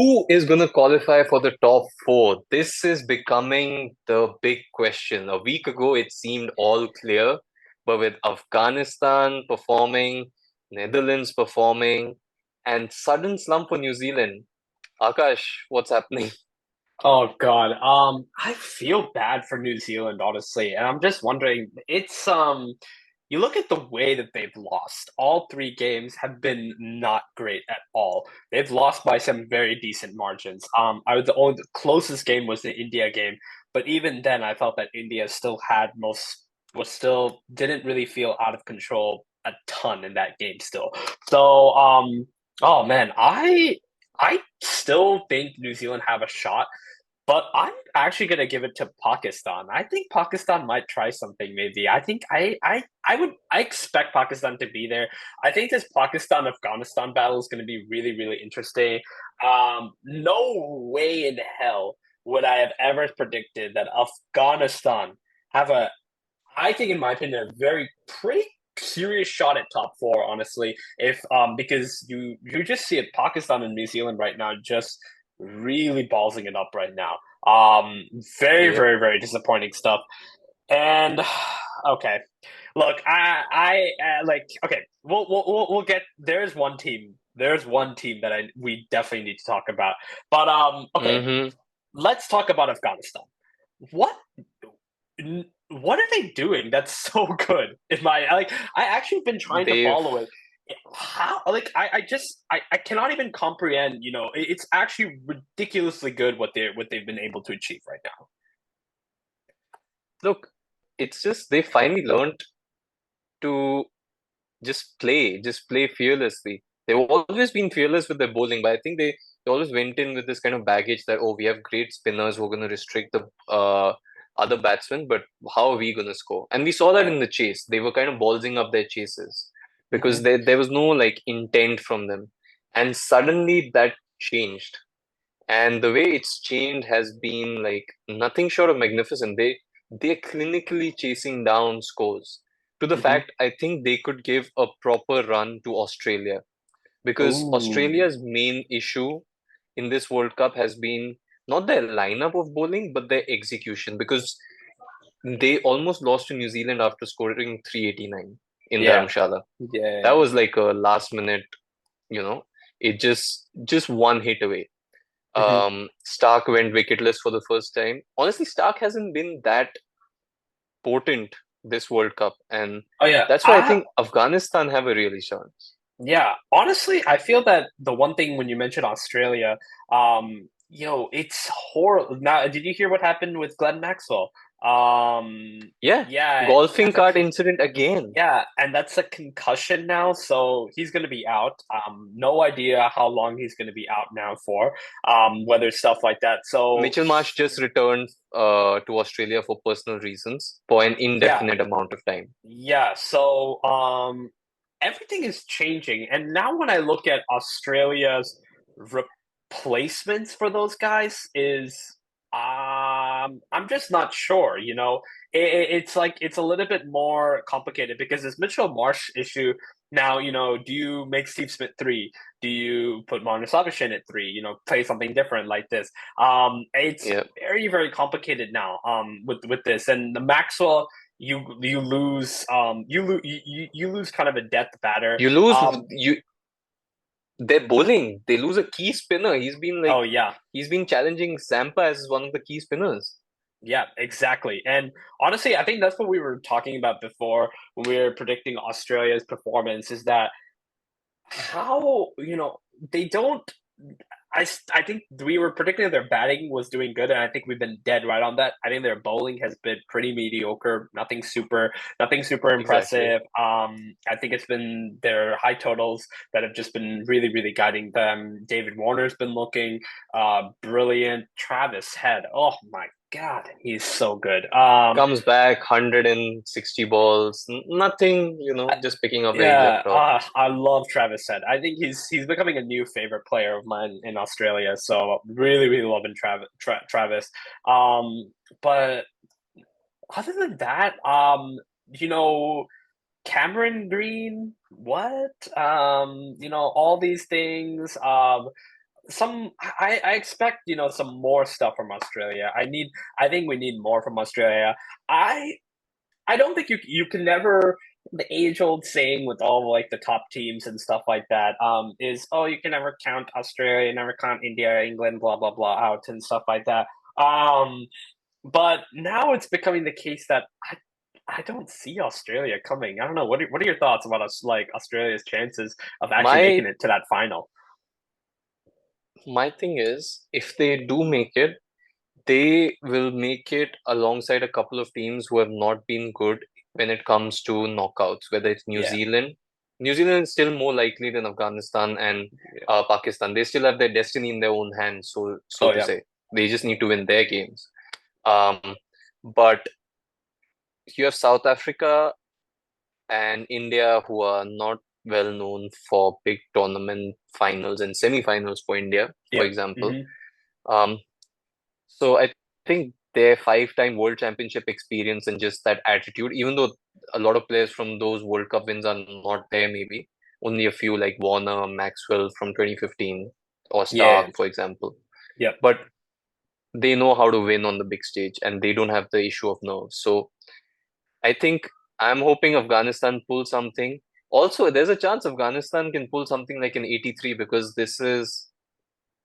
Who is going to qualify for the top four? This is becoming the big question. A week ago, it seemed all clear, but with Afghanistan performing, Netherlands performing, and sudden slump for New Zealand. Akash, what's happening? Oh God. I feel bad for New Zealand, honestly. And I'm just wondering, you look at the way that they've lost. All three games have been not great at all. They've lost by some very decent margins. The closest game was the India game, but even then I felt that India still had most was still didn't really feel out of control a ton in that game still. So oh man, I still think New Zealand have a shot, but I'm actually gonna give it to Pakistan. I think Pakistan might try something. Maybe I think I expect Pakistan to be there. I think this Pakistan Afghanistan battle is going to be really interesting. No way in hell would I have ever predicted that Afghanistan have a, I think in my opinion, a very pretty serious shot at top four. Honestly, if because you just see it, Pakistan and New Zealand right now just really ballsing it up right now. Um, Yep. very disappointing stuff. And okay, look, like okay, we'll get. There's one team that I we definitely need to talk about. But okay, Mm-hmm. let's talk about Afghanistan. What what are they doing that's so good? In my like, I actually been trying to They've follow it. How like I cannot even comprehend. It's actually ridiculously good what they've been able to achieve right now. look, it's just they finally learned to just play fearlessly. They've always been fearless with their bowling, but I think they always went in with this kind of baggage that, oh, we have great spinners who are going to restrict the other batsmen, but how are we going to score? And we saw that in the chase. They were kind of ballsing up their chases because Hmm. there was no like intent from them. And suddenly that changed. And the way it's changed has been like nothing short of magnificent. They're clinically chasing down scores to the Hmm. fact I think they could give a proper run to Australia because Ooh. Australia's main issue in this World Cup has been not their lineup of bowling but their execution because they almost lost to New Zealand after scoring 389 in Yeah. Dharamshala. That Yeah. was like a last minute, you know, it just one hit away. Hmm. Stark went wicketless for the first time. Honestly, Stark hasn't been that potent this World Cup, and Oh yeah. that's why I think Afghanistan have a really chance. Yeah, honestly, I feel that the one thing when you mentioned Australia, it's horrible. Now, did you hear what happened with Glenn Maxwell? Yeah, Yeah, he golfing has a cart incident again. yeah, and that's a concussion now, so he's going to be out. No idea how long he's going to be out now for. Whether stuff like that. So Mitchell Marsh just returned to Australia for personal reasons for an yeah, indefinite amount of time. yeah. So everything is changing, and now when I look at Australia's replacements for those guys, is I'm just not sure. It's like it's a little bit more complicated because this Mitchell Marsh issue. Now, do you make Steve Smith three? Do you put Mohammadrizwan in at three? Play something different like this. It's Yeah, very complicated now. With this and the Maxwell, you lose you lose kind of a depth batter. you lose you. They're bowling. They lose a key spinner. Oh yeah, He's been challenging Zampa as one of the key spinners. yeah, exactly. And honestly, I think that's what we were talking about before when we were predicting Australia's performance. Is that how they don't. I think we were predicting that their batting was doing good, and I think we've been dead right on that. I think their bowling has been pretty mediocre, nothing super Exactly. impressive. I think it's been their high totals that have just been really guiding them. David Warner's been looking brilliant. Travis Head, oh my God, he's so good. Comes back 160 balls, nothing, just picking up where he Yeah, left off. I love Travis Head. I think he's becoming a new favorite player of mine in Australia. So really loving Travis. But other than that, you know, Cameron Green, what? All these things. I expect, some more stuff from Australia. I think we need more from Australia. I I don't think you can never, the age old saying with all like the top teams and stuff like that, is, oh, you can never count Australia, never count India, England, blah blah blah out and stuff like that. Um but now it's becoming the case that I don't see Australia coming. I don't know. What are your thoughts about us, like Australia's chances of actually My making it to that final? my thing is, if they do make it, they will make it alongside a couple of teams who have not been good when it comes to knockouts, whether it's New Yeah. Zealand. New Zealand is still more likely than Afghanistan and Yeah. Pakistan. They still have their destiny in their own hands, so Oh to yeah. say. They just need to win their games. Um, but you have South Africa and India, who are not well known for big tournament finals and semi-finals for India, for Yeah. example. Hmm. Um, so I think their five-time world championship experience and just that attitude, even though a lot of players from those World Cup wins are not there, maybe only a few like Warner, Maxwell from 2015, or Stark, Yeah. for example. Yeah. But they know how to win on the big stage and they don't have the issue of nerves. So I think I'm hoping Afghanistan pulls something. Also, there's a chance Afghanistan can pull something like an 83 because this is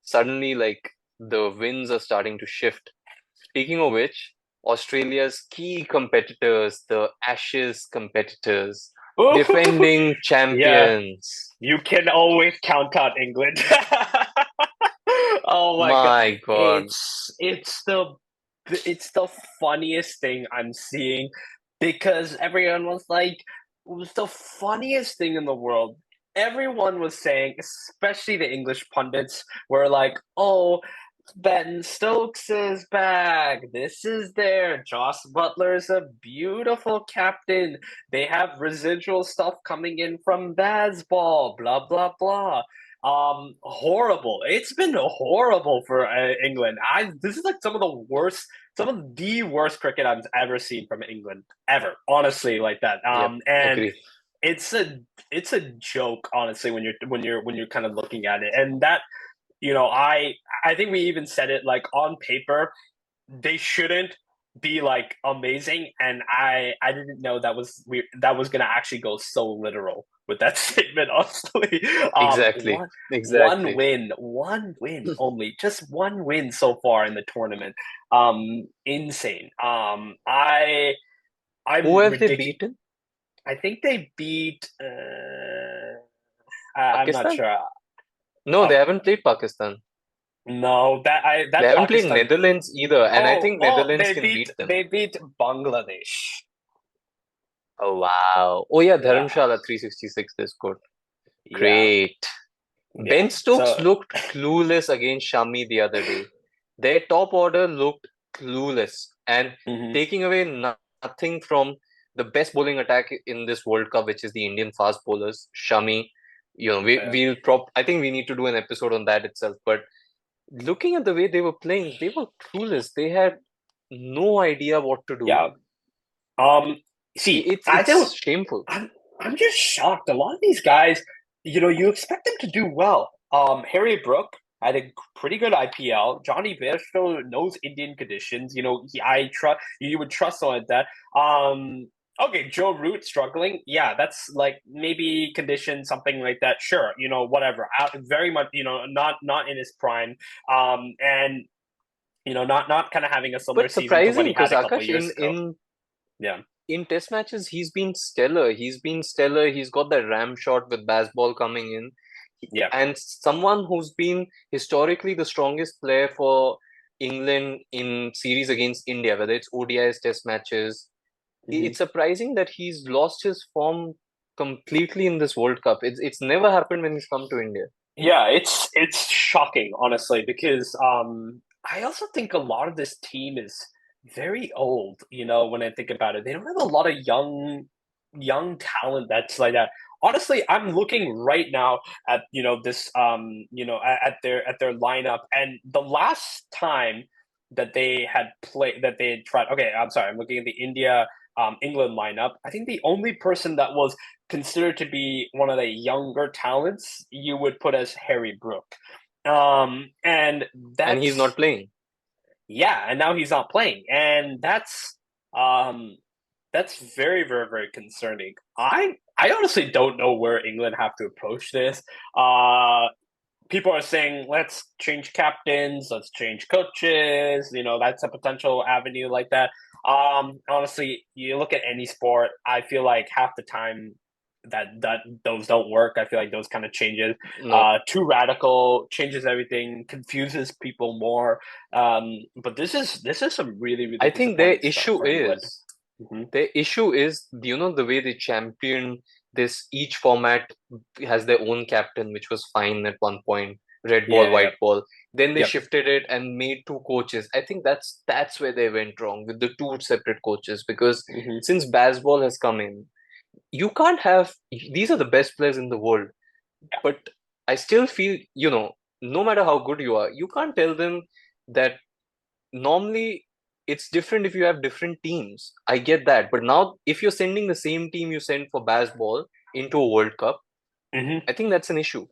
suddenly like the winds are starting to shift. Speaking of which, Australia's key competitors, the Ashes competitors, defending Yeah. champions. You can always count out England. Oh my god. My God. It's the funniest thing I'm seeing, because everyone was like, it was the funniest thing in the world. Everyone was saying, especially the English pundits, were like, "Oh, Ben Stokes is back. This is there. Joss Butler's a beautiful captain. They have residual stuff coming in from Bazball, blah blah blah." Horrible. It's been horrible for England. I This is like some of the worst cricket I've ever seen from England ever. Honestly, like that. Yep, And agree. it's a joke, honestly, when you're kind of looking at it. And that, I think we even said it, like, on paper they shouldn't be like amazing, and I didn't know that was gonna actually go so literal with that statement, honestly. Exactly. One Exactly. win, one win only, just one win so far in the tournament. Insane. Who I'm have they ridiculous. beaten? I think they beat, I'm not Pakistan? sure. No, they uh, haven't played Pakistan. no, They that haven't played Pakistan. Netherlands either, and I Oh, think oh, Netherlands can beat them. they beat Bangladesh. Oh wow. Oh yeah, Yeah, Dharamshala 366 is good. yeah, Great. yeah. Ben Stokes So, looked clueless against Shami the other day. Their top order looked clueless and mhm, taking away nothing from the best bowling attack in this World Cup, which is the Indian fast bowlers, Shami. yeah, I think we need to do an episode on that itself. But looking at the way they were playing, they were clueless. They had no idea what to do. yeah. Um, See, I It's don't. shameful. I'm I'm just shocked. A lot of these guys, you expect them to do well. Harry Brook had a pretty good IPL. Johnny Bairstow knows Indian conditions. I trust you would trust someone like that. Okay, Joe Root struggling. Yeah, that's like maybe condition, something like that. Sure, whatever. Very much, not in his prime. And not kind of having a similar But season to what surprising he because had a couple Akash years ago. Yeah. in test matches he's been stellar. He's been stellar. He's got that ram shot with baseball coming in. Yeah. And someone who's been historically the strongest player for England in series against India, whether it's ODIs, test matches. Hmm. It's surprising that he's lost his form completely in this World Cup. It's never happened when he's come to India. Yeah, it's shocking, honestly, because I also think a lot of this team is very old, when I think about it. They don't have a lot of young talent that's like that. Honestly, I'm looking right now at, this, at their lineup, and the last time that they had tried. Okay, I'm sorry. I'm looking at the India England lineup. I think the only person that was considered to be one of the younger talents you would put as Harry Brook. And And he's that's not playing. yeah, and now he's not playing, and um that's very, very, very concerning. I honestly don't know where England have to approach this. Uh People are saying let's change captains, let's change coaches. That's a potential avenue like that. Honestly, you look at any sport, I feel like half the time that those don't work. I feel like those kind of changes, No. too radical, changes everything, confuses people more. But this is some really, really I think their disappointing stuff issue for England. is Hmm. their issue is the way they champion this. Each format has their own captain, which was fine at one point. Red ball, Yeah, yeah, white ball. Then they yep. shifted it and made two coaches. I think that's where they went wrong with the two separate coaches, because Hmm. since baseball has come in, you can't have these are the best players in the world, Yeah. but I still feel, no matter how good you are, you can't tell them that normally it's different if you have different teams. I get that. But now if you're sending the same team you send for baseball into a World Cup, Hmm. I think that's an issue.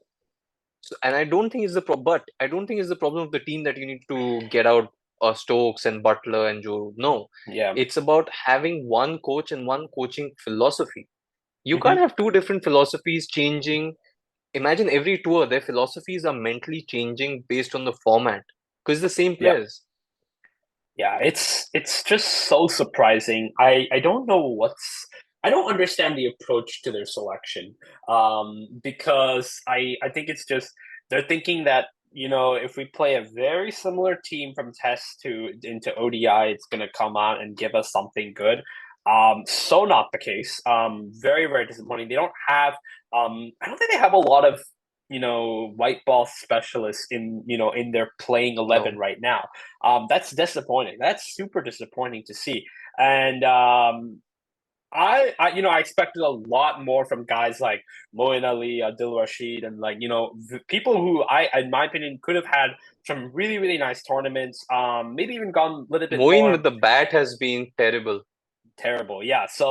So, and I don't think it's the but I don't think it's the problem of the team that you need to get out Stokes and Butler and Joe. No, Yeah. it's about having one coach and one coaching philosophy. You can't Hmm. have two different philosophies changing. Imagine every tour, their philosophies are mentally changing based on the format because the same Yeah. players. Yeah, it's just so surprising. I don't know I don't understand the approach to their selection. Because I think it's just they're thinking that, if we play a very similar team from test to into ODI, it's gonna come out and give us something good. So not the case. Very, very disappointing. They don't have I don't think they have a lot of white ball specialists in their playing 11 No. right now. That's disappointing. That's super disappointing to see. And I expected a lot more from guys like Moeen Ali, Adil Rashid, and people who in my opinion, could have had some really, really nice tournaments. Maybe even gone a little bit Moeen more with the bat has been terrible. terrible. Yeah. So,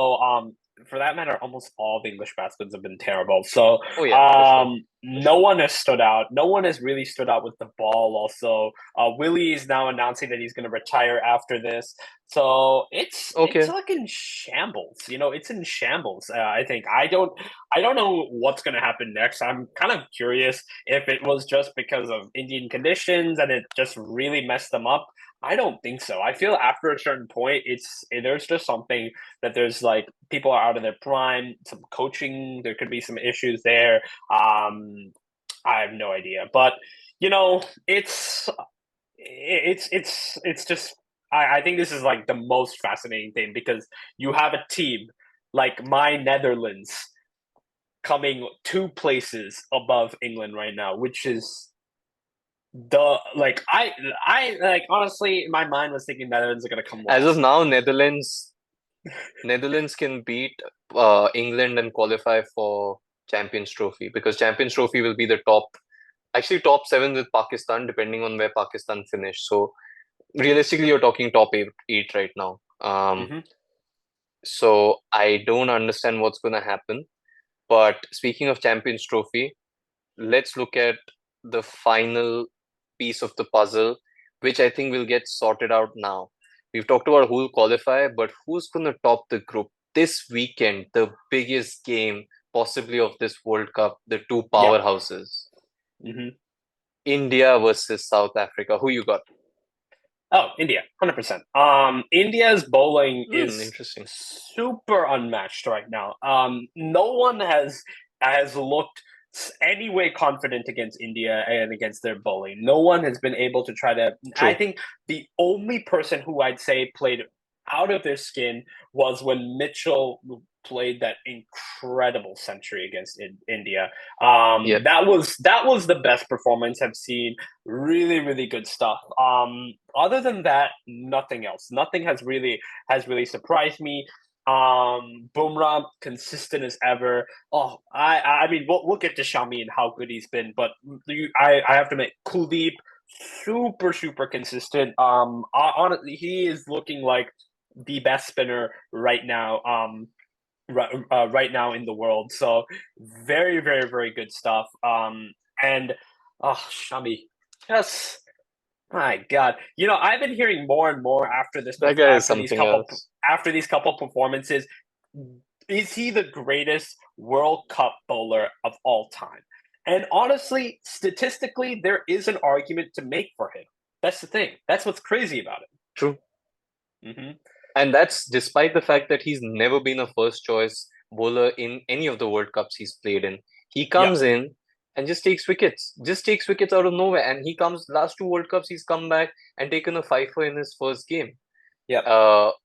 for that matter, almost all the English batsmen have been terrible. So, Oh yeah, for sure, for no sure. one has stood out. No one has really stood out with the ball. Also, Willie is now announcing that he's going to retire after this. So it's Okay, like in shambles. It's in shambles. I think I don't know what's going to happen next. I'm kind of curious if it was just because of Indian conditions and it just really messed them up. I don't think so. I feel after a certain point, there's just something that there's like people are out of their prime, some coaching, there could be some issues there. I have no idea, but it's it's just I think this is like the most fascinating thing because you have a team like my Netherlands coming two places above England right now, which is the like I like honestly, my mind was thinking Netherlands are gonna come as of last. now, Netherlands can beat England and qualify for Champions Trophy, because Champions Trophy will be the top seven with Pakistan, depending on where Pakistan finish. So realistically, you're talking top eight right now. Hmm. So I don't understand what's going to happen. But speaking of Champions Trophy, let's look at the final piece of the puzzle, which I think will get sorted out now. We've talked about who'll qualify, but who's going to top the group this weekend? The biggest game possibly of this World Cup, the two Yep. powerhouses, Hmm. India versus South Africa. Who you got? Oh, India, 100%. India's bowling is Interesting. super unmatched right now. No one has looked any way confident against India and against their bowling. No one has been able to try to. I True. think the only person who I'd say played out of their skin was when Mitchell played that incredible century against India. Yep. That was the best performance I've seen. Really, really good stuff. Other than that, nothing else. Nothing has really surprised me. Bumrah consistent as ever. Oh, I mean, we'll get to Shami and how good he's been, but I have to admit, Kuldeep super, super consistent. Honestly, he is looking like the best spinner right now. Right now in the world. So very, very, very good stuff. And oh, Shami, Just my God. I've been hearing more and more That guy is something else. after these couple performances. Is he the greatest World Cup bowler of all time? And honestly, statistically, there is an argument to make for him. That's the thing. That's what's crazy about True. it. And that's despite the fact that he's never been a first choice bowler in any of the World Cups he's played in. He Yep. comes in and just takes wickets out of nowhere. And he comes, last two World Cups, he's come back and taken a fifer in his first game. Yep.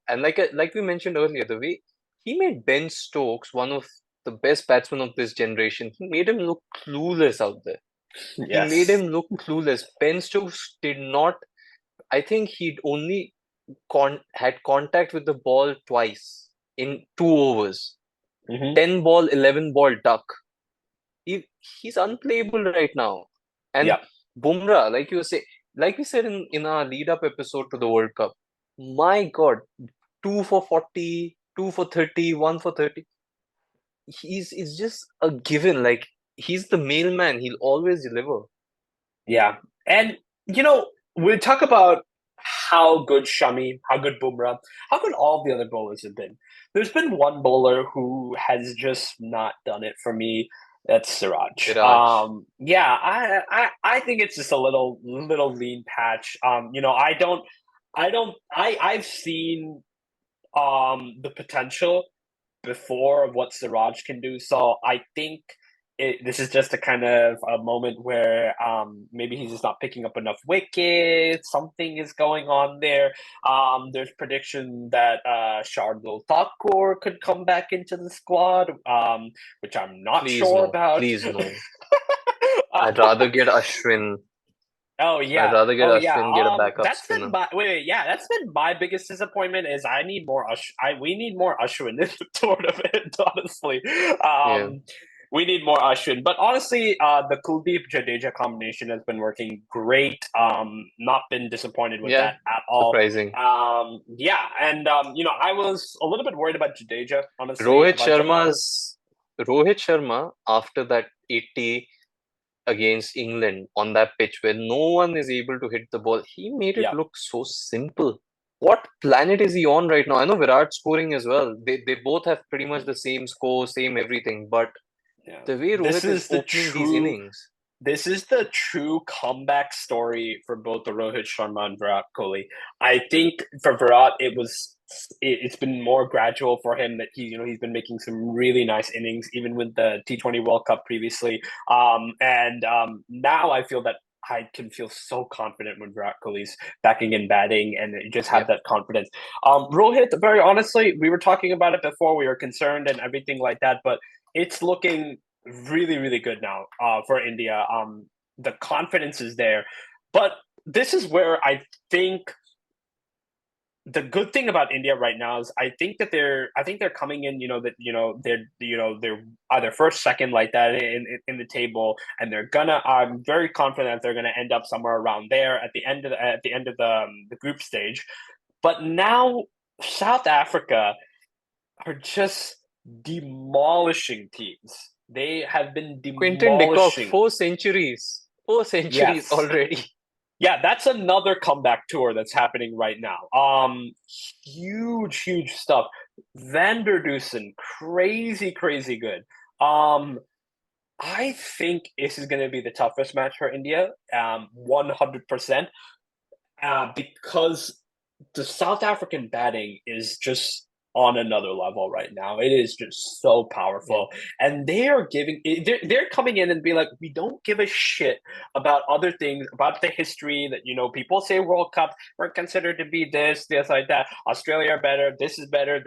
And like we mentioned earlier, the way he made Ben Stokes one of the best batsmen of this generation, he made him look clueless out there. He made Yes. him look clueless. Ben Stokes did not, I think he'd only had contact with the ball twice in 2 overs. 10 ball, 11 ball duck. He's unplayable right now. And Yep. Bumrah, like we said in our lead up episode to the World Cup, my God, 2 for 40, 2 for 30, 1 for 30. He's just a given. Like, he's the mailman. He'll always deliver. Yeah. And, we talk about how good Shami, how good Bumrah, how good all the other bowlers have been. There's been one bowler who has just not done it for me. That's Siraj. Viraj. Yeah, I think it's just a little lean patch. I've seen the potential before of what Siraj can do. So I think this is just a kind of a moment where maybe he's just not picking up enough wickets. Something is going on there. There's prediction that Shardul Thakur could come back into the squad, which I'm not Please sure no. about. Please no. I'd rather get Ashwin. Oh I'd yeah. rather get Oh yeah. Ashwin, get a backup That's been spinner. wait, yeah, that's been my biggest disappointment is I need more we need more Ashwin in the tournament, honestly. Yeah. We need more Ashwin. But honestly, the Kuldeep Jadeja combination has been working great. Not been disappointed with Yeah. that at all. Surprising. Yeah, and I was a little bit worried about Jadeja, honestly, Rohit about Sharma, after that 80 against England on that pitch where no one is able to hit the ball, he made it yeah. look so simple. What planet is he on right now? I know Virat scoring as well. They both have pretty much the same score, same everything, but Yeah. the way This Rohit is is the opening these true innings. This is the true comeback story for both the Rohit Sharma and Virat Kohli. I think for Virat, it's been more gradual for him that he's been making some really nice innings, even with the T20 World Cup previously. And now I feel that I can feel so confident when Virat Kohli's backing and batting, and just have Yep. that confidence. Rohit, very honestly, we were talking about it before. We were concerned and everything like that, but it's looking really, really good now for India. The confidence is there, but this is where I think the good thing about India right now is I think they're coming in, they're either first, second like that in the table, and I'm very confident that they're gonna end up somewhere around there at the end of the group stage. But now South Africa are just demolishing teams. They have been Quinton de Kock, demolishing. 4 centuries. 4 centuries Yes. already. Yeah, that's another comeback tour that's happening right now. Huge stuff. Van der Dusen, crazy, crazy good. I think this is going to be the toughest match for India, 100%, because the South African batting is just on another level right now. It is just so powerful, and they're coming in and be like, we don't give a shit about other things, about the history that people say World Cup we're considered to be this like that. Australia are better. This is better,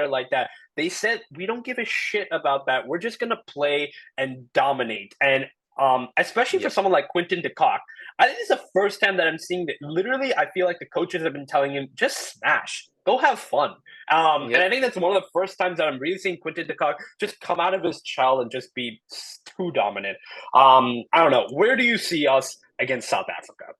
like that. They said we don't give a shit about that. We're just gonna play and dominate, and especially for someone like Quinton de Kock. I think this is the first time that I'm seeing that. Literally, I feel like the coaches have been telling him, just smash, go have fun. And I think that's one of the first times that I'm really seeing Quinton de Kock just come out of his shell and just be too dominant. I don't know. Where do you see us against South Africa?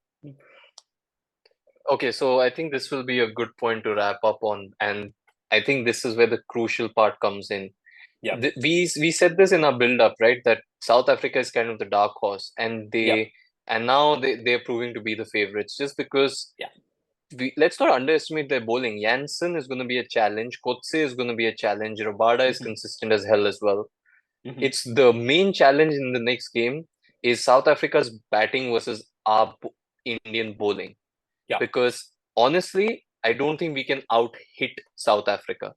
Okay, so I think this will be a good point to wrap up on, and I think this is where the crucial part comes in. Yeah. We said this in our build-up, right? That South Africa is kind of the dark horse, and Yep. and now they're proving to be the favorites just because. Yeah. Let's not underestimate their bowling. Jansen is going to be a challenge. Kotse is going to be a challenge. Rabada is consistent as hell as well. It's the main challenge in the next game is South Africa's batting versus our Indian bowling. Yeah. Because honestly, I don't think we can out-hit South Africa.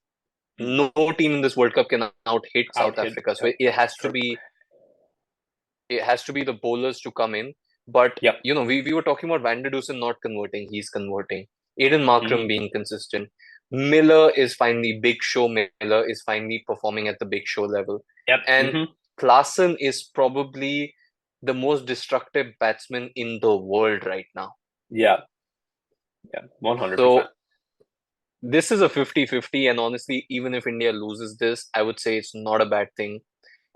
No team in this World Cup can out-hit South Africa. So it has to be the bowlers to come in. But we were talking about Van der Dusen not converting. He's converting. Aiden Markram being consistent. Miller is finally Big Show. Miller is finally performing at the Big Show level. Yep. And Klaasen is probably the most destructive batsman in the world right now. Yeah. Yeah, 100%. So this is a 50-50, and honestly, even if India loses this, I would say it's not a bad thing.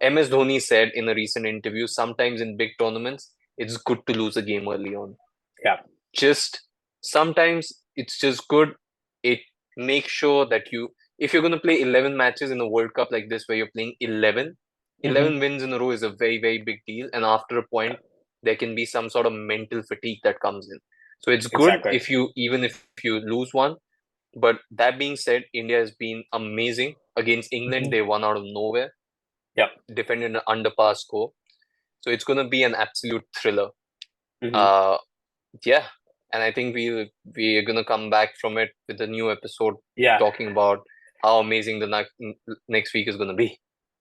MS Dhoni said in a recent interview, sometimes in big tournaments, it's good to lose a game early on. Yeah. Just sometimes it's just good. It makes sure that if you're going to play 11 matches in a World Cup like this, where you're playing 11 wins in a row is a very, very big deal. And after a point, there can be some sort of mental fatigue that comes in. So it's good even if you lose one. But that being said, India has been amazing. Against England, they won out of nowhere. Yeah. Defended an underpass score. So it's going to be an absolute thriller. Yeah. And I think we're going to come back from it with a new episode talking about how amazing the next week is going to be.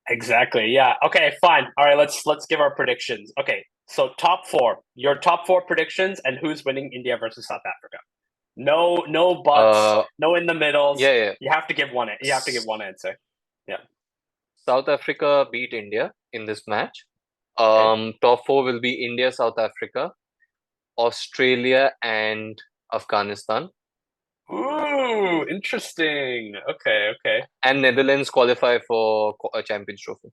Exactly. Yeah. Okay, fine. All right, let's give our predictions. Okay. So top 4. Your top 4 predictions and who's winning India versus South Africa. No buts, no in the middles. Yeah. You have to give one answer. Yeah. South Africa beat India in this match. Top 4 will be India, South Africa, Australia, and Afghanistan. Ooh, interesting. Okay. And Netherlands qualify for a Champions Trophy.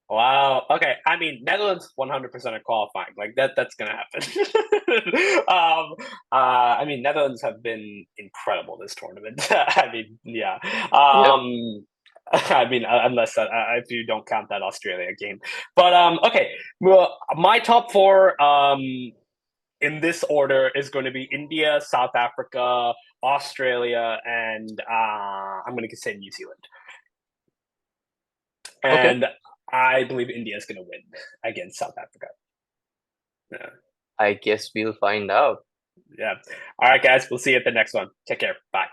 Wow. Okay. I mean, Netherlands 100% are qualifying. Like that's gonna happen. I mean, Netherlands have been incredible this tournament. I mean, yeah. I mean, unless if you don't count that Australia game, but okay. Well, my top 4 in this order is going to be India, South Africa, Australia, and I'm going to say New Zealand. And I believe India is going to win against South Africa. Yeah. I guess we'll find out. Yeah. All right, guys. We'll see you at the next one. Take care. Bye.